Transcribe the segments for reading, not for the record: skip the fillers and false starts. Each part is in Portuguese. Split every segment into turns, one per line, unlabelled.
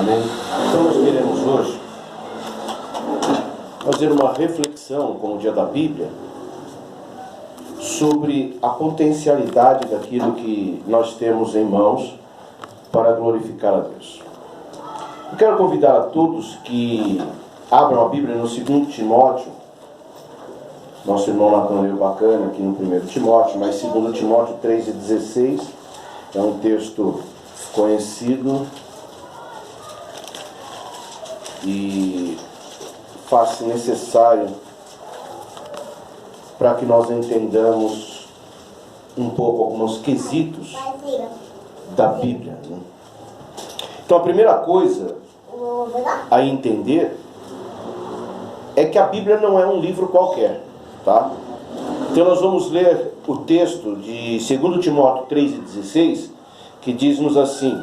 Amém? Então nós queremos hoje fazer uma reflexão com o dia da Bíblia sobre a potencialidade daquilo que nós temos em mãos para glorificar a Deus. Eu quero convidar a todos que abram a Bíblia no 2 Timóteo. Nosso irmão Natan leu bacana aqui no 1 Timóteo, mas 2 Timóteo 3:16 é um texto conhecido e faz-se necessário para que nós entendamos um pouco alguns quesitos da Bíblia, né? Então a primeira coisa a entender é que a Bíblia não é um livro qualquer, tá? Então nós vamos ler o texto de 2 Timóteo 3:16, que diz-nos assim: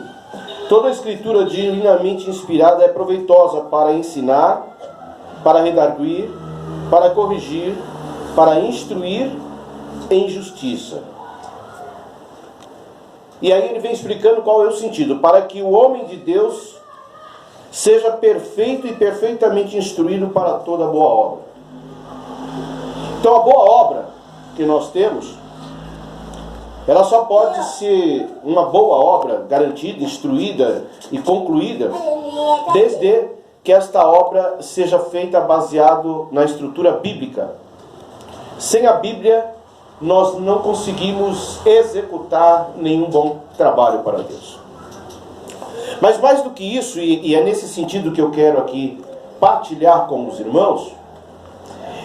toda a escritura divinamente inspirada é proveitosa para ensinar, para redarguir, para corrigir, para instruir em justiça. E aí ele vem explicando qual é o sentido: para que o homem de Deus seja perfeito e perfeitamente instruído para toda boa obra. Então a boa obra que nós temos, ela só pode ser uma boa obra garantida, instruída e concluída desde que esta obra seja feita baseado na estrutura bíblica. Sem a Bíblia, nós não conseguimos executar nenhum bom trabalho para Deus. Mas mais do que isso, e é nesse sentido que eu quero aqui partilhar com os irmãos,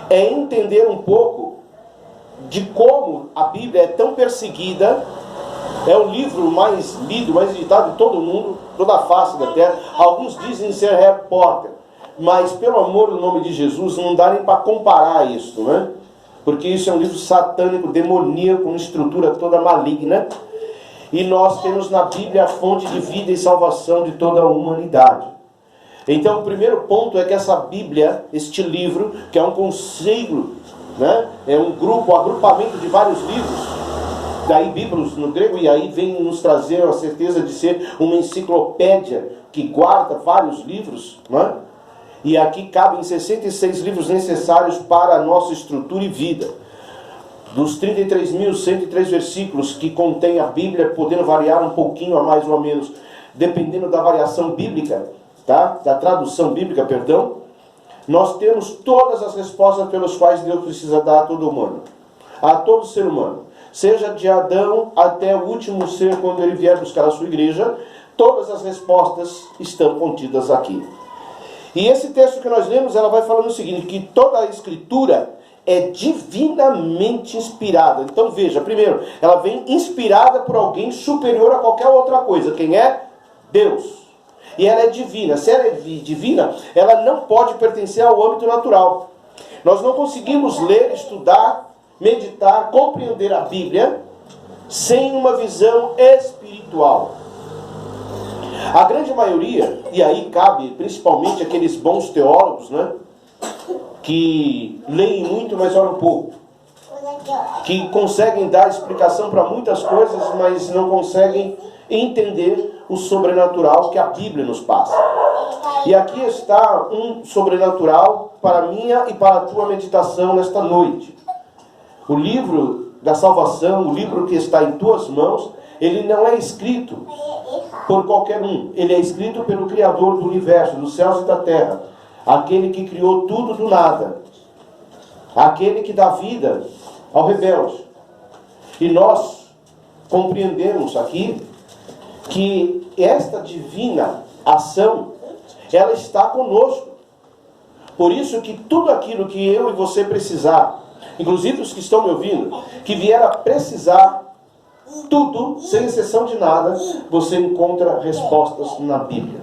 é entender um pouco de como a Bíblia é tão perseguida. É o livro mais lido, mais editado de todo mundo, toda a face da terra. Alguns dizem ser Harry Potter, mas pelo amor do nome de Jesus, não dá nem para comparar isso, né? Porque isso é um livro satânico, demoníaco, com estrutura toda maligna. E nós temos na Bíblia a fonte de vida e salvação de toda a humanidade. Então o primeiro ponto é que essa Bíblia, este livro, que é um conselho, né? É um grupo, um agrupamento de vários livros, daí Bíblios no grego, e aí vem nos trazer a certeza de ser uma enciclopédia que guarda vários livros, né? E aqui cabem 66 livros necessários para a nossa estrutura e vida. Dos 33.103 versículos que contém a Bíblia, podendo variar um pouquinho a mais ou a menos, dependendo da variação bíblica, tá? Da tradução bíblica, perdão, nós temos todas as respostas pelas quais Deus precisa dar a todo humano, a todo ser humano, seja de Adão até o último ser quando ele vier buscar a sua igreja. Todas as respostas estão contidas aqui. E esse texto que nós lemos, ela vai falando o seguinte, que toda a escritura é divinamente inspirada. Então veja, primeiro, ela vem inspirada por alguém superior a qualquer outra coisa. Quem é? Deus. E ela é divina. Se ela é divina, ela não pode pertencer ao âmbito natural. Nós não conseguimos ler, estudar, meditar, compreender a Bíblia sem uma visão espiritual. A grande maioria, e aí cabe principalmente aqueles bons teólogos, né, que leem muito, mas oram pouco, que conseguem dar explicação para muitas coisas, mas não conseguem entender o sobrenatural que a Bíblia nos passa. E aqui está um sobrenatural para a minha e para a tua meditação nesta noite. O livro da salvação, o livro que está em tuas mãos, ele não é escrito por qualquer um. Ele é escrito pelo Criador do universo, dos céus e da terra. Aquele que criou tudo do nada. Aquele que dá vida ao rebelde. E nós compreendemos aqui que esta divina ação, ela está conosco. Por isso que tudo aquilo que eu e você precisar, inclusive os que estão me ouvindo, que vier a precisar, tudo, sem exceção de nada, você encontra respostas na Bíblia.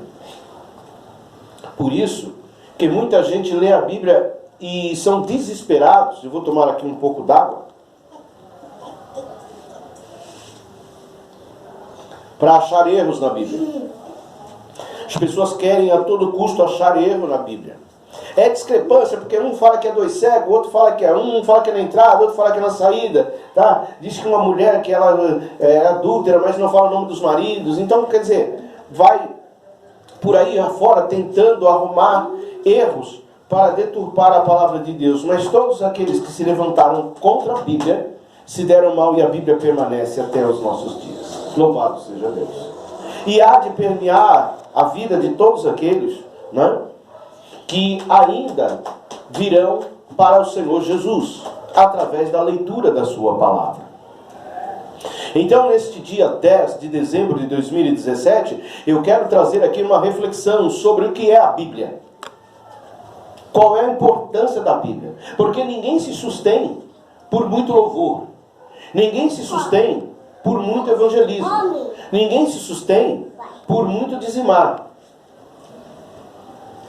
Por isso que muita gente lê a Bíblia e são desesperados. Eu vou tomar aqui um pouco d'água para achar erros na Bíblia. As pessoas querem a todo custo achar erro na Bíblia. É discrepância, porque um fala que é 2 cegos, outro fala que é um fala que é na entrada, outro fala que é na saída, tá? Diz que uma mulher que ela é adúltera, mas não fala o nome dos maridos. Então, quer dizer, vai por aí afora tentando arrumar erros para deturpar a palavra de Deus. Mas todos aqueles que se levantaram contra a Bíblia se deram mal e a Bíblia permanece até os nossos dias. Louvado seja Deus. E há de permear a vida de todos aqueles, né, que ainda virão para o Senhor Jesus, através da leitura da sua palavra. Então, neste dia 10 de dezembro de 2017, eu quero trazer aqui uma reflexão sobre o que é a Bíblia. Qual é a importância da Bíblia? Porque ninguém se sustém por muito louvor. Ninguém se sustém por muito evangelismo. Ninguém se sustém por muito dizimar.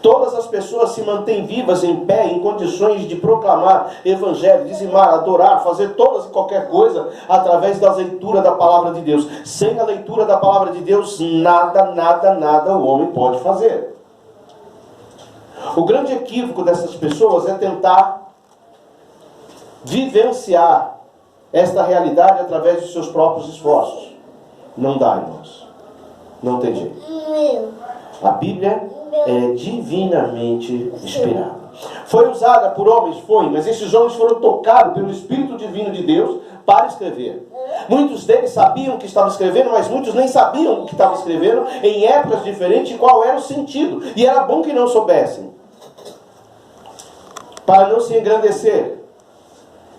Todas as pessoas se mantêm vivas em pé, em condições de proclamar evangelho, dizimar, adorar, fazer todas e qualquer coisa através da leitura da palavra de Deus. Sem a leitura da palavra de Deus, nada o homem pode fazer. O grande equívoco dessas pessoas é tentar vivenciar esta realidade através dos seus próprios esforços. Não dá, irmãos. Não tem jeito. A Bíblia é divinamente inspirada. Foi usada por homens? Foi, mas esses homens foram tocados pelo Espírito Divino de Deus para escrever. Muitos deles sabiam o que estavam escrevendo, mas muitos nem sabiam o que estavam escrevendo, em épocas diferentes, qual era o sentido. E era bom que não soubessem, para não se engrandecer.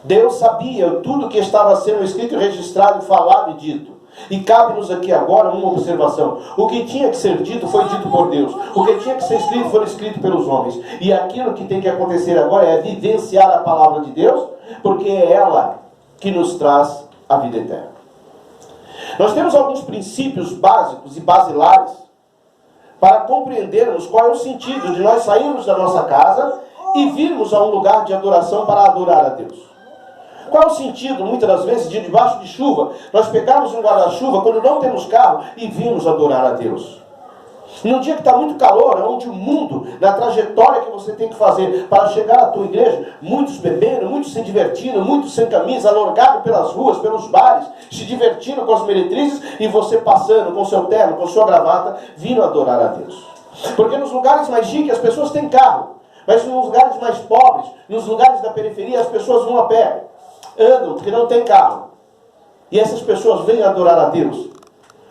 Deus sabia tudo que estava sendo escrito, registrado, falado e dito. E cabe-nos aqui agora uma observação. O que tinha que ser dito foi dito por Deus. O que tinha que ser escrito foi escrito pelos homens. E aquilo que tem que acontecer agora é vivenciar a palavra de Deus, porque é ela que nos traz a vida eterna. Nós temos alguns princípios básicos e basilares para compreendermos qual é o sentido de nós sairmos da nossa casa e virmos a um lugar de adoração para adorar a Deus. Qual é o sentido, muitas das vezes, de debaixo de chuva, nós pegarmos um guarda-chuva quando não temos carro e virmos adorar a Deus? Num dia que está muito calor, onde o mundo, na trajetória que você tem que fazer para chegar à tua igreja, muitos bebendo, muitos se divertindo, muitos sem camisa, alorgado pelas ruas, pelos bares, se divertindo com as meretrizes, e você passando com seu terno, com sua gravata, vindo adorar a Deus. Porque nos lugares mais chiques as pessoas têm carro, mas nos lugares mais pobres, nos lugares da periferia, as pessoas vão a pé. Andam, porque não tem carro. E essas pessoas vêm adorar a Deus.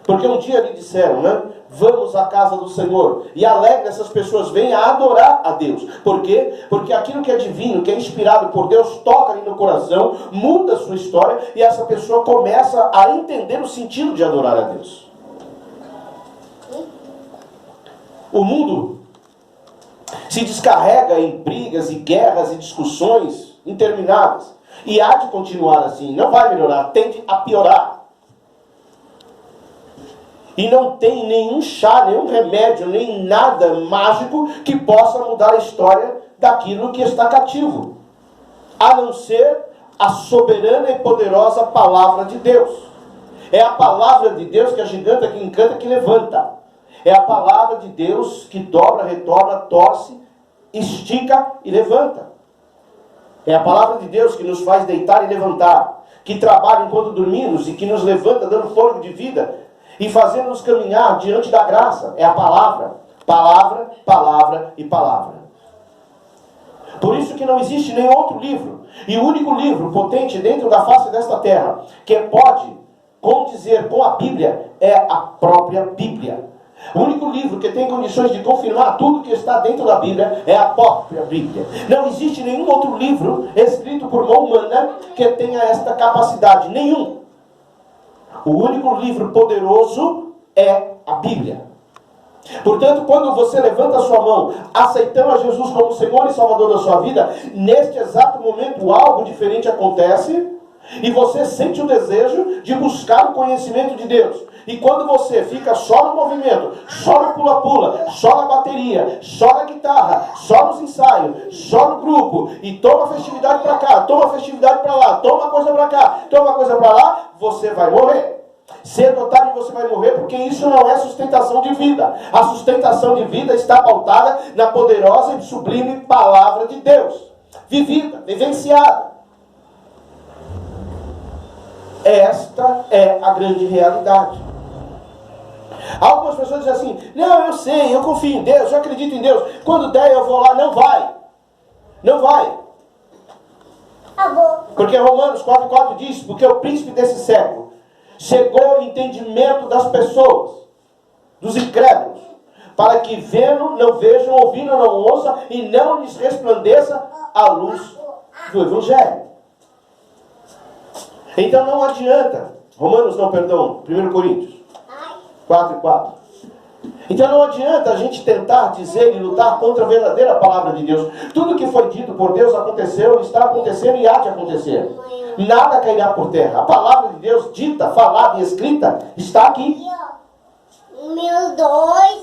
Porque um dia lhe disseram, né? Vamos à casa do Senhor. E alegre essas pessoas vêm a adorar a Deus. Por quê? Porque aquilo que é divino, que é inspirado por Deus, toca ali no coração, muda a sua história, e essa pessoa começa a entender o sentido de adorar a Deus. O mundo se descarrega em brigas e guerras e discussões intermináveis. E há de continuar assim, não vai melhorar, tende a piorar. E não tem nenhum chá, nenhum remédio, nem nada mágico que possa mudar a história daquilo que está cativo. A não ser a soberana e poderosa palavra de Deus. É a palavra de Deus que agiganta, que encanta, que levanta. É a palavra de Deus que dobra, retorna, torce, estica e levanta. É a palavra de Deus que nos faz deitar e levantar, que trabalha enquanto dormimos e que nos levanta dando fôlego de vida e fazendo-nos caminhar diante da graça. É a palavra, palavra, palavra e palavra. Por isso que não existe nenhum outro livro, e o único livro potente dentro da face desta terra que pode condizer com a Bíblia é a própria Bíblia. O único livro que tem condições de confirmar tudo que está dentro da Bíblia é a própria Bíblia. Não existe nenhum outro livro escrito por mão humana que tenha esta capacidade. Nenhum. O único livro poderoso é a Bíblia. Portanto, quando você levanta a sua mão, aceitando a Jesus como Senhor e Salvador da sua vida, neste exato momento algo diferente acontece e você sente o desejo de buscar o conhecimento de Deus. E quando você fica só no movimento, só no pula-pula, só na bateria, só na guitarra, só nos ensaios, só no grupo, e toma festividade para cá, toma festividade para lá, toma coisa para cá, toma coisa para lá, você vai morrer. Cedo ou tarde você vai morrer, porque isso não é sustentação de vida. A sustentação de vida está pautada na poderosa e sublime palavra de Deus, vivida, vivenciada. Esta é a grande realidade. Algumas pessoas dizem assim, não, eu sei, eu confio em Deus, eu acredito em Deus. Quando der eu vou lá. Não vai. Não vai. Porque Romanos 4,4 diz, porque o príncipe desse século chegou ao entendimento das pessoas, dos incrédulos, para que vendo, não vejam, ouvindo, não ouçam, e não lhes resplandeça a luz do Evangelho. Então não adianta, 1 Coríntios 4,4. Então não adianta a gente tentar dizer e lutar contra a verdadeira palavra de Deus. Tudo que foi dito por Deus aconteceu, está acontecendo e há de acontecer. Nada cairá por terra. A palavra de Deus dita, falada e escrita está aqui.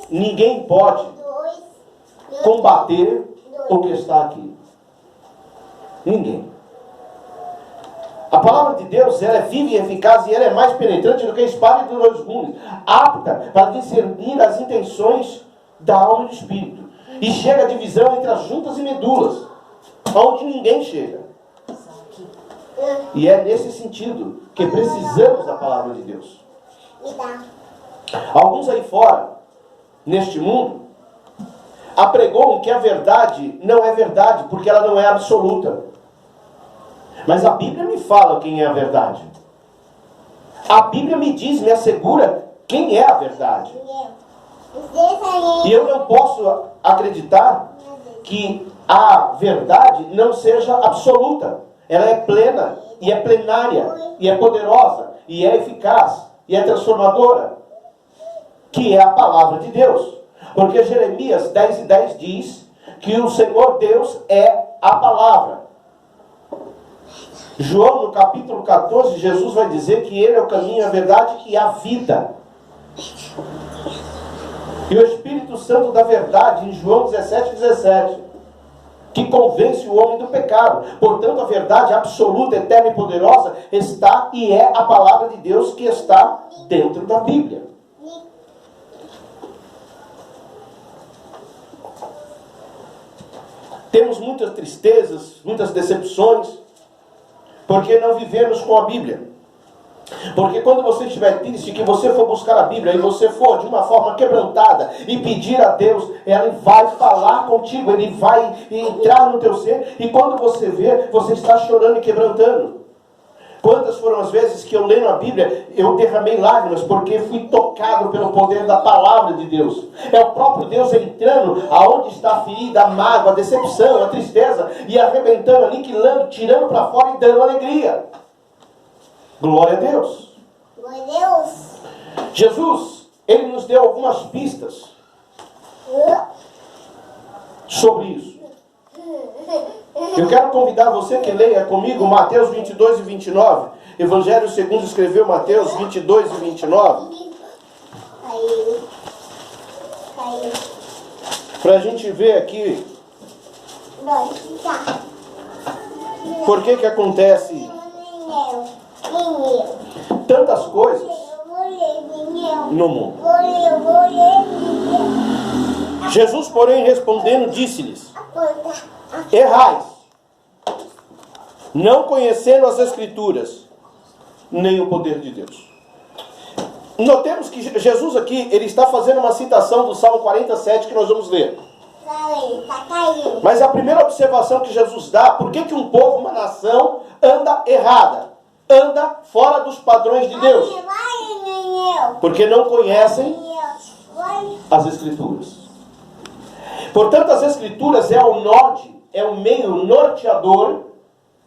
Ninguém pode combater o que está aqui. Ninguém. A palavra de Deus, ela é viva e eficaz e ela é mais penetrante do que a espada de dois gumes, apta para discernir as intenções da alma e do espírito. E chega a divisão entre as juntas e medulas, onde ninguém chega. E é nesse sentido que precisamos da palavra de Deus. Alguns aí fora, neste mundo, apregoam que a verdade não é verdade, porque ela não é absoluta. Mas a Bíblia me fala quem é a verdade. A Bíblia me diz, me assegura quem é a verdade. E eu não posso acreditar que a verdade não seja absoluta. Ela é plena, e é plenária, e é poderosa, e é eficaz, e é transformadora. Que é a palavra de Deus. Porque Jeremias 10:10 diz que o Senhor Deus é a palavra. João, no capítulo 14, Jesus vai dizer que Ele é o caminho, a verdade e a vida. E o Espírito Santo da verdade, em João 17:17, que convence o homem do pecado. Portanto, a verdade absoluta, eterna e poderosa está e é a palavra de Deus que está dentro da Bíblia. Temos muitas tristezas, muitas decepções, porque não vivemos com a Bíblia. Porque quando você estiver triste, que você for buscar a Bíblia, e você for de uma forma quebrantada, e pedir a Deus, Ele vai falar contigo, Ele vai entrar no teu ser, e quando você vê, você está chorando e quebrantando. Quantas foram as vezes que eu lendo a Bíblia, eu derramei lágrimas, porque fui tocado pelo poder da palavra de Deus. É o próprio Deus entrando aonde está a ferida, a mágoa, a decepção, a tristeza, e arrebentando, aniquilando, tirando para fora e dando alegria. Glória a Deus.
Glória a Deus.
Jesus, Ele nos deu algumas pistas sobre isso. Eu quero convidar você que leia comigo Mateus 22 e 29. Evangelho segundo escreveu Mateus 22 e 29. Para a gente ver aqui por que acontece tantas coisas no mundo. Jesus, porém, respondendo, disse-lhes: errais, não conhecendo as Escrituras, nem o poder de Deus. Notemos que Jesus aqui, ele está fazendo uma citação do Salmo 47 que nós vamos ler. Mas a primeira observação que Jesus dá, por que um povo, uma nação, anda errada? Anda fora dos padrões de Deus. Porque não conhecem as Escrituras. Portanto, as Escrituras é o norte, é o meio norteador,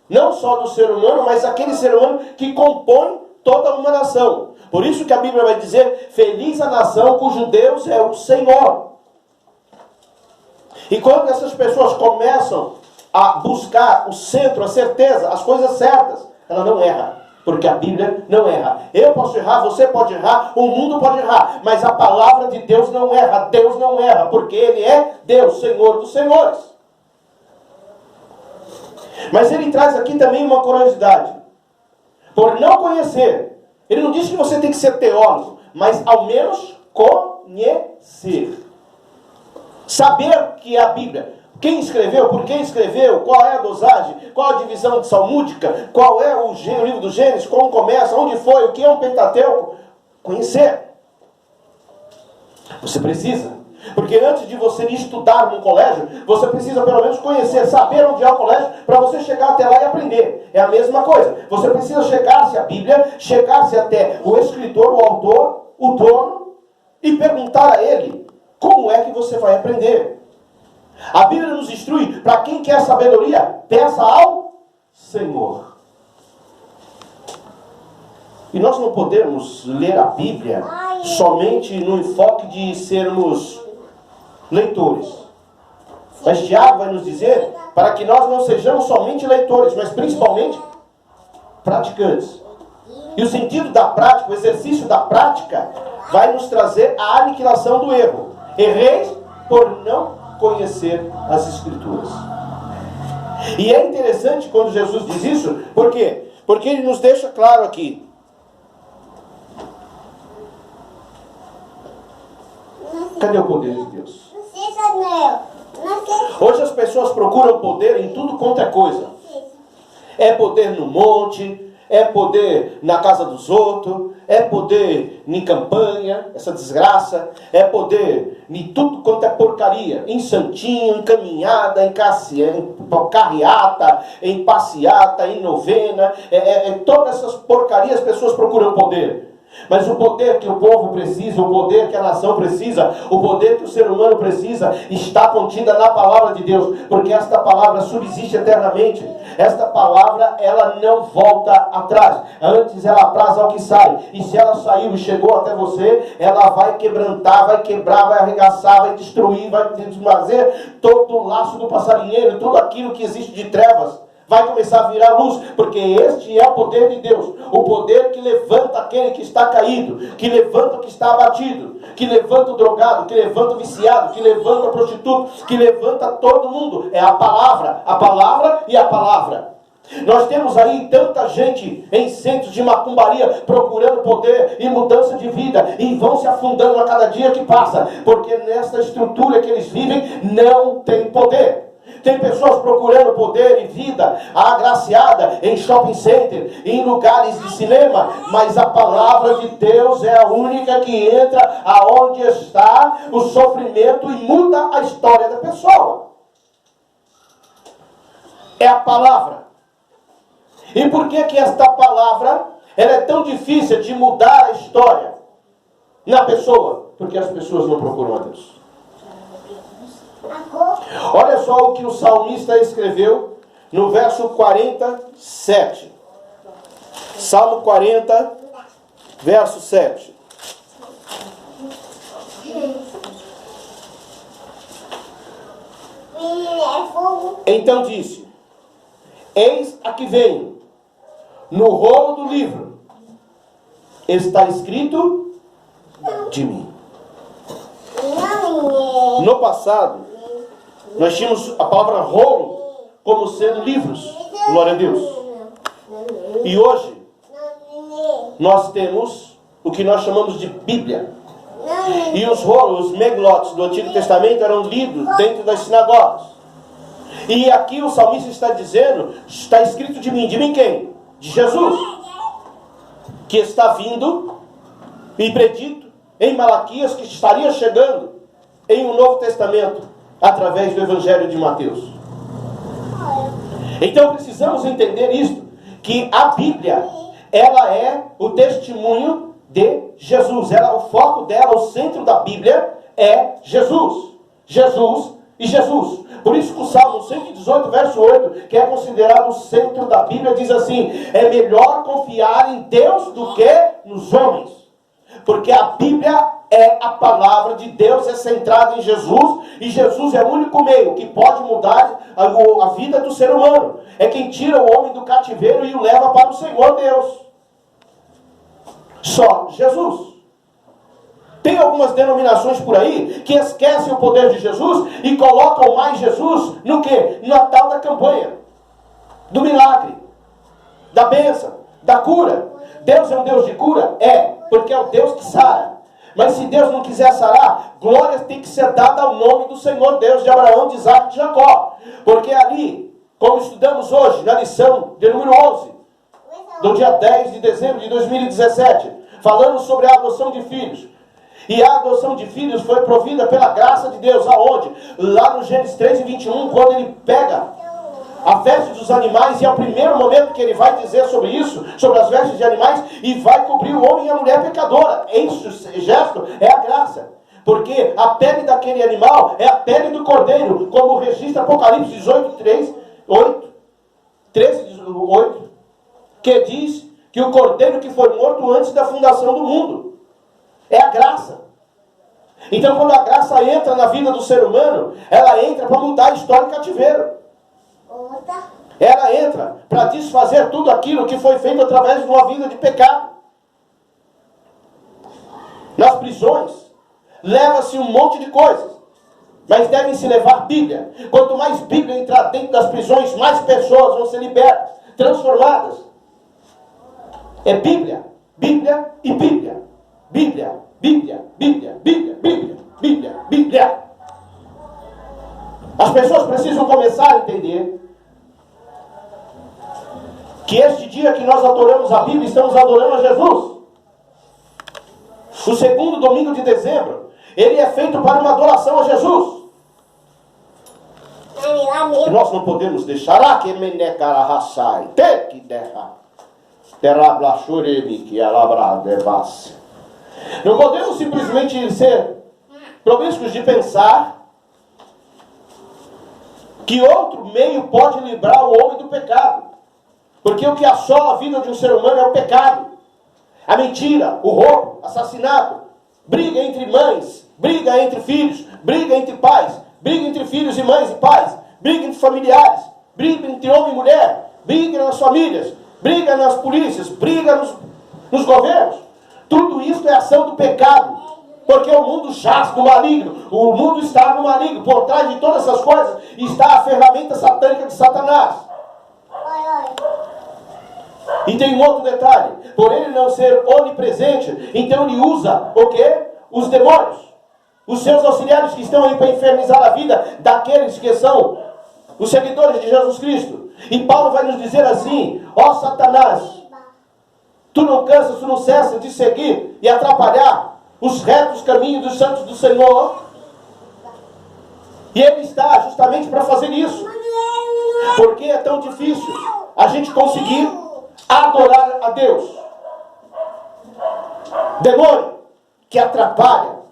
não só do ser humano, mas aquele ser humano que compõe toda uma nação. Por isso que a Bíblia vai dizer: feliz a nação cujo Deus é o Senhor. E quando essas pessoas começam a buscar o centro, a certeza, as coisas certas, ela não erra. Porque a Bíblia não erra. Eu posso errar, você pode errar, o mundo pode errar. Mas a palavra de Deus não erra. Deus não erra, porque Ele é Deus, Senhor dos senhores. Mas Ele traz aqui também uma curiosidade. Por não conhecer. Ele não diz que você tem que ser teólogo, mas ao menos conhecer. Saber que é a Bíblia. Quem escreveu, por quem escreveu, qual é a dosagem, qual a divisão de salmúdica, qual é o livro do Gênesis, como começa, onde foi, o que é um Pentateuco. Conhecer. Você precisa. Porque antes de você estudar no colégio, você precisa pelo menos conhecer, saber onde é o colégio, para você chegar até lá e aprender. É a mesma coisa. Você precisa chegar-se à Bíblia, chegar-se até o escritor, o autor, o dono, e perguntar a ele como é que você vai aprender. A Bíblia nos instrui, para quem quer sabedoria, peça ao Senhor. E nós não podemos ler a Bíblia somente no enfoque de sermos leitores. Mas Tiago vai nos dizer para que nós não sejamos somente leitores, mas principalmente praticantes. E o sentido da prática, o exercício da prática, vai nos trazer a aniquilação do erro. Erreis por não conhecer as Escrituras. E é interessante quando Jesus diz isso, por quê? Porque ele nos deixa claro aqui. Cadê o poder de Deus? Hoje as pessoas procuram poder em tudo quanto é coisa. É poder no monte, é poder na casa dos outros, é poder em campanha, essa desgraça, é poder em tudo quanto é porcaria, em santinho, em caminhada, em carreata, em passeata, em novena, todas essas porcarias as pessoas procuram poder. Mas o poder que o povo precisa, o poder que a nação precisa, o poder que o ser humano precisa, está contida na palavra de Deus, porque esta palavra subsiste eternamente. Esta palavra, ela não volta atrás. Antes ela apraz ao que sai. E se ela saiu e chegou até você, ela vai quebrantar, vai quebrar, vai arregaçar, vai destruir, vai desfazer todo o laço do passarinheiro, tudo aquilo que existe de trevas. Vai começar a virar luz, porque este é o poder de Deus. O poder que levanta aquele que está caído, que levanta o que está abatido, que levanta o drogado, que levanta o viciado, que levanta o prostituto, que levanta todo mundo. É a palavra e a palavra. Nós temos aí tanta gente em centros de macumbaria procurando poder e mudança de vida, e vão se afundando a cada dia que passa, porque nessa estrutura que eles vivem não tem poder. Tem pessoas procurando poder e vida agraciada em shopping center, em lugares de cinema, mas a palavra de Deus é a única que entra aonde está o sofrimento e muda a história da pessoa. É a palavra. E por que esta palavra ela é tão difícil de mudar a história na pessoa? Porque as pessoas não procuram a Deus. Olha só o que o salmista escreveu no verso 47. Salmo 40, verso 7. Então disse: eis a que venho, no rolo do livro está escrito de mim. No passado, nós tínhamos a palavra rolo como sendo livros. Glória a Deus. E hoje, nós temos o que nós chamamos de Bíblia. E os rolos, os meglotes do Antigo Testamento eram lidos dentro das sinagogas. E aqui o salmista está dizendo, está escrito de mim. De mim quem? De Jesus. Que está vindo e predito em Malaquias que estaria chegando em um Novo Testamento, através do Evangelho de Mateus. Então precisamos entender isto, que a Bíblia, ela é o testemunho de Jesus. O foco dela, o centro da Bíblia é Jesus. Jesus e Jesus. Por isso que o Salmo 118, verso 8, que é considerado o centro da Bíblia, diz assim: é melhor confiar em Deus do que nos homens. Porque a Bíblia é a palavra de Deus, é centrada em Jesus, e Jesus é o único meio que pode mudar a vida do ser humano. É quem tira o homem do cativeiro e o leva para o Senhor Deus. Só Jesus. Tem algumas denominações por aí que esquecem o poder de Jesus e colocam mais Jesus no quê? Na tal da campanha, do milagre, da bênção, da cura. Deus é um Deus de cura? É, porque é o Deus que sara. Mas se Deus não quiser sarar, glória tem que ser dada ao nome do Senhor Deus de Abraão, de Isaac e de Jacó. Porque ali, como estudamos hoje, na lição de número 11, do dia 10 de dezembro de 2017, falando sobre a adoção de filhos, E a adoção de filhos foi provida pela graça de Deus. Aonde? Lá no Gênesis 3:21, quando ele pega a veste dos animais, e é o primeiro momento que ele vai dizer sobre isso, sobre as vestes de animais, e vai cobrir o homem e a mulher pecadora. Esse gesto é a graça. Porque a pele daquele animal é a pele do cordeiro, como registra Apocalipse 13:18, que diz que o cordeiro que foi morto antes da fundação do mundo. É a graça. Então, quando a graça entra na vida do ser humano, ela entra para mudar a história do cativeiro. Ela entra para desfazer tudo aquilo que foi feito através de uma vida de pecado. Nas prisões, leva-se um monte de coisas, mas devem-se levar Bíblia. Quanto mais Bíblia entrar dentro das prisões, mais pessoas vão ser libertas, transformadas. É Bíblia, Bíblia e Bíblia. Bíblia, Bíblia, Bíblia, Bíblia, Bíblia, Bíblia, Bíblia. As pessoas precisam começar a entender que este dia que nós adoramos a Bíblia, estamos adorando a Jesus. O segundo domingo de dezembro, ele é feito para uma adoração a Jesus. E nós não podemos deixar não podemos simplesmente ser promíscuos de pensar que outro meio pode livrar o homem do pecado. Porque o que assola a vida de um ser humano é o pecado. A mentira, o roubo, assassinato, briga entre mães, briga entre filhos, briga entre pais, briga entre filhos e mães e pais, briga entre familiares, briga entre homem e mulher, briga nas famílias, briga nas polícias, briga nos governos. Tudo isso é ação do pecado. Porque o mundo jaz no maligno. O mundo está no maligno. Por trás de todas essas coisas está a ferramenta satânica de Satanás. E tem um outro detalhe. Por ele não ser onipresente, então ele usa o quê? Os demônios. Os seus auxiliares que estão aí para infernizar a vida daqueles que são os seguidores de Jesus Cristo. E Paulo vai nos dizer assim: ó Satanás, tu não cansas, tu não cessas de seguir e atrapalhar os retos caminhos dos santos do Senhor. E ele está justamente para fazer isso. Porque é tão difícil a gente conseguir adorar a Deus. Demônio que atrapalha.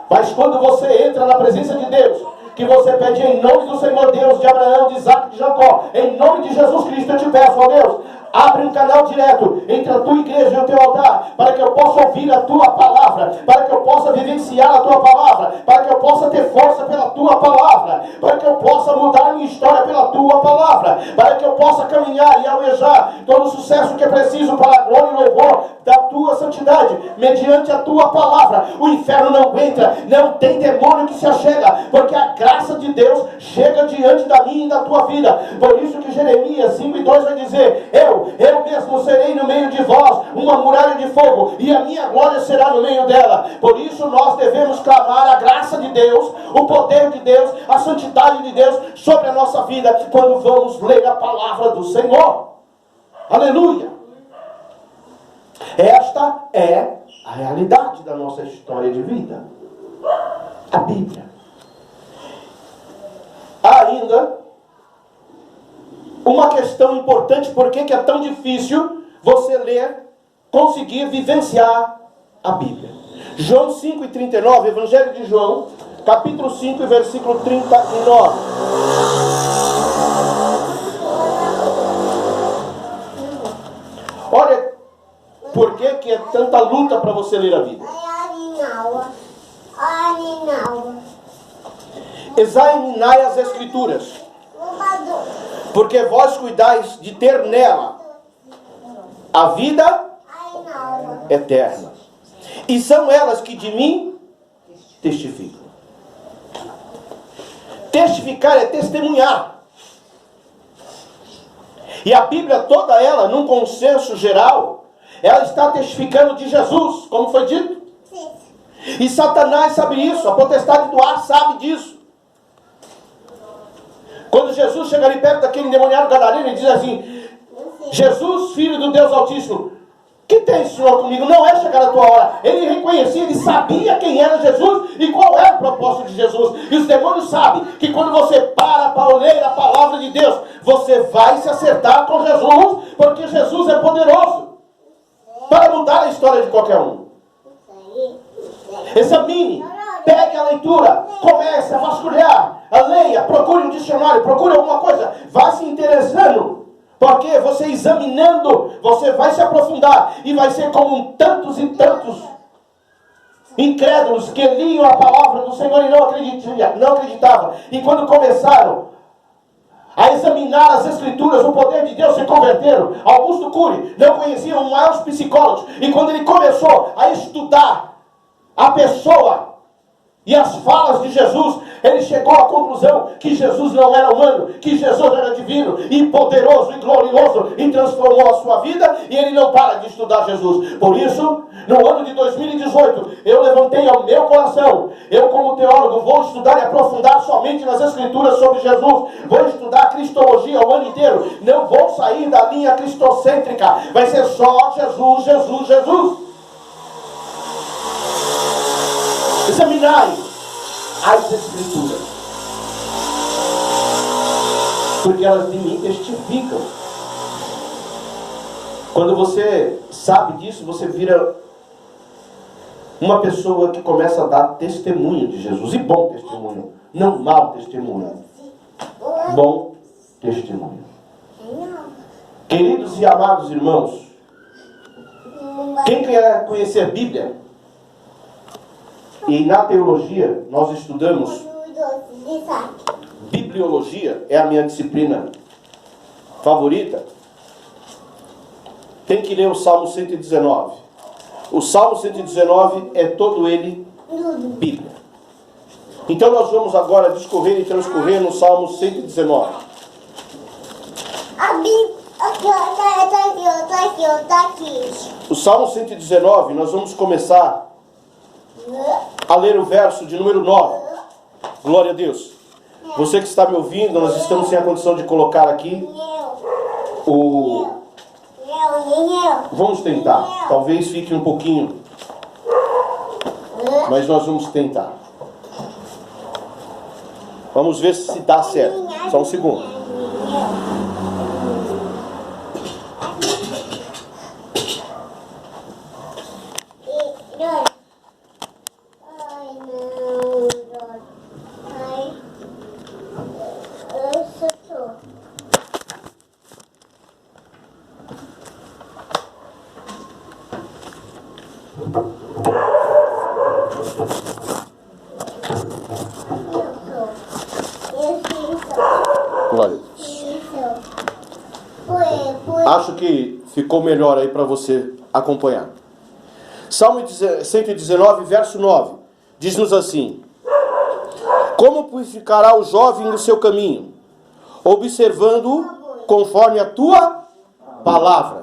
Mas quando você entra na presença de Deus, que você pede em nome do Senhor Deus de Abraão, de Isaac e de Jacó, em nome de Jesus Cristo eu te peço, ó Deus, abre um canal direto entre a tua igreja e o teu altar, para que eu possa ouvir a tua palavra, para que eu possa vivenciar a tua palavra, para que eu possa ter força pela tua palavra, para que eu possa mudar a minha história pela tua palavra, para que eu possa caminhar e almejar todo o sucesso que é preciso para a glória e louvor da tua santidade, mediante a tua palavra. O inferno não entra, não tem demônio que se achega, porque a graça de Deus chega diante da minha e da tua vida. Por isso que Jeremias 5:2 vai dizer: eu mesmo serei no meio de vós uma muralha de fogo, e a minha glória será no meio dela. Por isso nós devemos clamar a graça de Deus, o poder de Deus, a santidade de Deus sobre a nossa vida, quando vamos ler a palavra do Senhor. Aleluia! Esta é a realidade da nossa história de vida. A Bíblia. Há ainda uma questão importante: por que é tão difícil você ler, conseguir vivenciar a Bíblia. João 5:39, Evangelho de João, capítulo 5, versículo 39. Olha, por que é tanta luta para você ler a Bíblia? Examinai as Escrituras, porque vós cuidais de ter nela a vida eterna, e são elas que de mim testificam. Testificar é testemunhar. E a Bíblia toda ela, num consenso geral, ela está testificando de Jesus, como foi dito. E Satanás sabe isso, a potestade do ar sabe disso. Quando Jesus chega ali perto daquele endemoniado gadareno e diz assim: Jesus, filho do Deus Altíssimo, Que tem, Senhor, comigo? Não é chegar a tua hora. Ele reconhecia, ele sabia quem era Jesus e qual era o propósito de Jesus. E os demônios sabem que quando você para ler a palavra de Deus, você vai se acertar com Jesus, porque Jesus é poderoso para mudar a história de qualquer um. Examine, pegue a leitura, comece a vasculhar, a leia, procure um dicionário, procure alguma coisa, vá se interessando. Porque você examinando, você vai se aprofundar e vai ser como tantos e tantos incrédulos que liam a palavra do Senhor e não acreditavam. E quando começaram a examinar as Escrituras, o poder de Deus, se converteram. Augusto Cury não conhecia os maiores psicólogos. E quando ele começou a estudar a pessoa e as falas de Jesus, ele chegou à conclusão que Jesus não era humano, que Jesus era divino e poderoso e glorioso e transformou a sua vida, e ele não para de estudar Jesus. Por isso, no ano de 2018, eu levantei ao meu coração, eu como teólogo vou estudar e aprofundar somente nas Escrituras sobre Jesus, vou estudar a cristologia o ano inteiro, não vou sair da linha cristocêntrica, vai ser só Jesus, Jesus, Jesus. Examinai as Escrituras, porque elas de mim testificam. Quando você sabe disso, você vira uma pessoa que começa a dar testemunho de Jesus, e bom testemunho, não mau testemunho, bom testemunho. Queridos e amados irmãos, quem quer conhecer a Bíblia, e na teologia nós estudamos bibliologia, é a minha disciplina favorita, tem que ler o Salmo 119. O Salmo 119 é todo ele Bíblia. Então nós vamos agora discorrer e transcorrer no Salmo 119. O Salmo 119, nós vamos começar a ler o verso de número 9. Glória a Deus. Você que está me ouvindo, nós estamos sem a condição de colocar aqui o... Vamos tentar. Talvez fique um pouquinho, mas nós vamos tentar. Vamos ver se dá certo. Só um segundo. Glória a Deus. Acho que ficou melhor aí para você acompanhar. Salmo 119, verso 9, diz-nos assim: como purificará o jovem no seu caminho, observando-o conforme a tua palavra.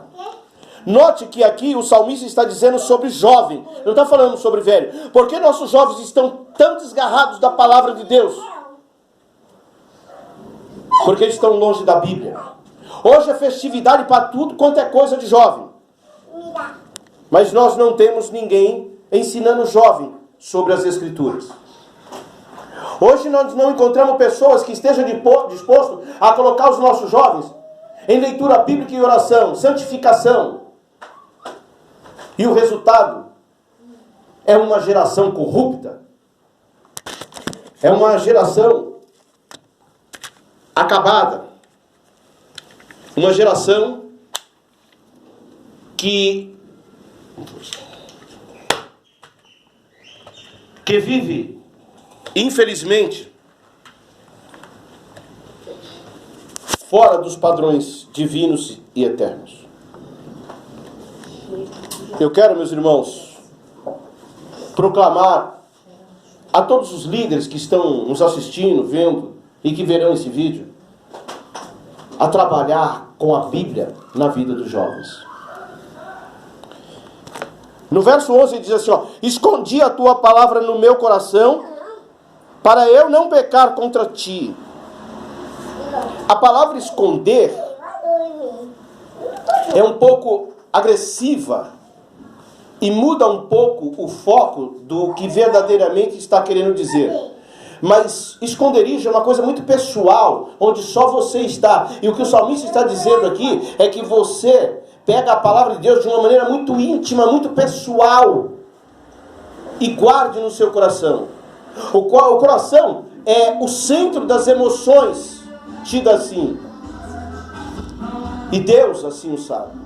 Note que aqui o salmista está dizendo sobre jovem, não está falando sobre velho. Por que nossos jovens estão tão desgarrados da palavra de Deus? Porque eles estão longe da Bíblia. Hoje é festividade para tudo quanto é coisa de jovem. Mas nós não temos ninguém ensinando jovem sobre as Escrituras. Hoje nós não encontramos pessoas que estejam dispostos a colocar os nossos jovens em leitura bíblica e oração, santificação. E o resultado é uma geração corrupta. É uma geração acabada. Uma geração que vive, infelizmente, fora dos padrões divinos e eternos. Eu quero, meus irmãos, proclamar a todos os líderes que estão nos assistindo, vendo e que verão esse vídeo, a trabalhar com a Bíblia na vida dos jovens. No verso 11 ele diz assim, ó: escondi a tua palavra no meu coração, para eu não pecar contra ti. A palavra esconder é um pouco agressiva e muda um pouco o foco do que verdadeiramente está querendo dizer. Mas esconderijo é uma coisa muito pessoal, onde só você está. E o que o salmista está dizendo aqui é que você pega a palavra de Deus de uma maneira muito íntima, muito pessoal, e guarde no seu coração. O coração é o centro das emoções, tido assim. E Deus assim o sabe.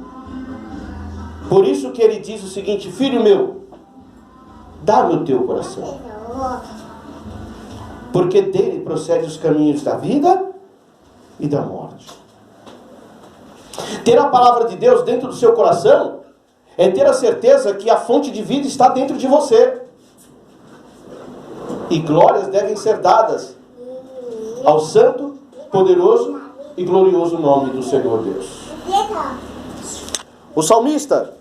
Por isso que ele diz o seguinte: filho meu, dá-me o teu coração, porque dele procedem os caminhos da vida e da morte. Ter a palavra de Deus dentro do seu coração é ter a certeza que a fonte de vida está dentro de você. E glórias devem ser dadas ao santo, poderoso e glorioso nome do Senhor Deus. O salmista,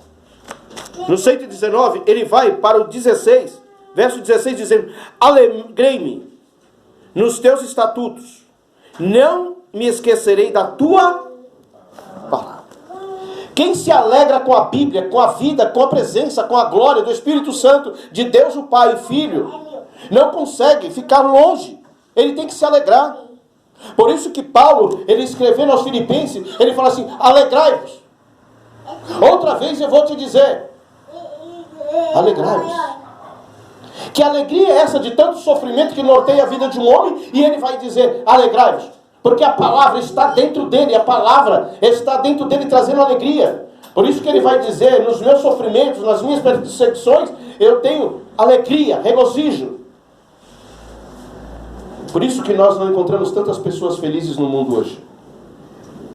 no 119, ele vai para o 16, verso 16, dizendo: alegrei-me nos teus estatutos, não me esquecerei da tua palavra. Quem se alegra com a Bíblia, com a vida, com a presença, com a glória do Espírito Santo, de Deus o Pai e Filho, não consegue ficar longe. Ele tem que se alegrar. Por isso que Paulo, ele escrevendo aos Filipenses, ele fala assim: alegrai-vos. Outra vez eu vou te dizer, alegrai-vos. Que alegria é essa de tanto sofrimento que norteia a vida de um homem? E ele vai dizer: alegrai-vos. Porque a palavra está dentro dele, a palavra está dentro dele trazendo alegria. Por isso que ele vai dizer: nos meus sofrimentos, nas minhas perseguições, eu tenho alegria, regozijo. Por isso que nós não encontramos tantas pessoas felizes no mundo hoje.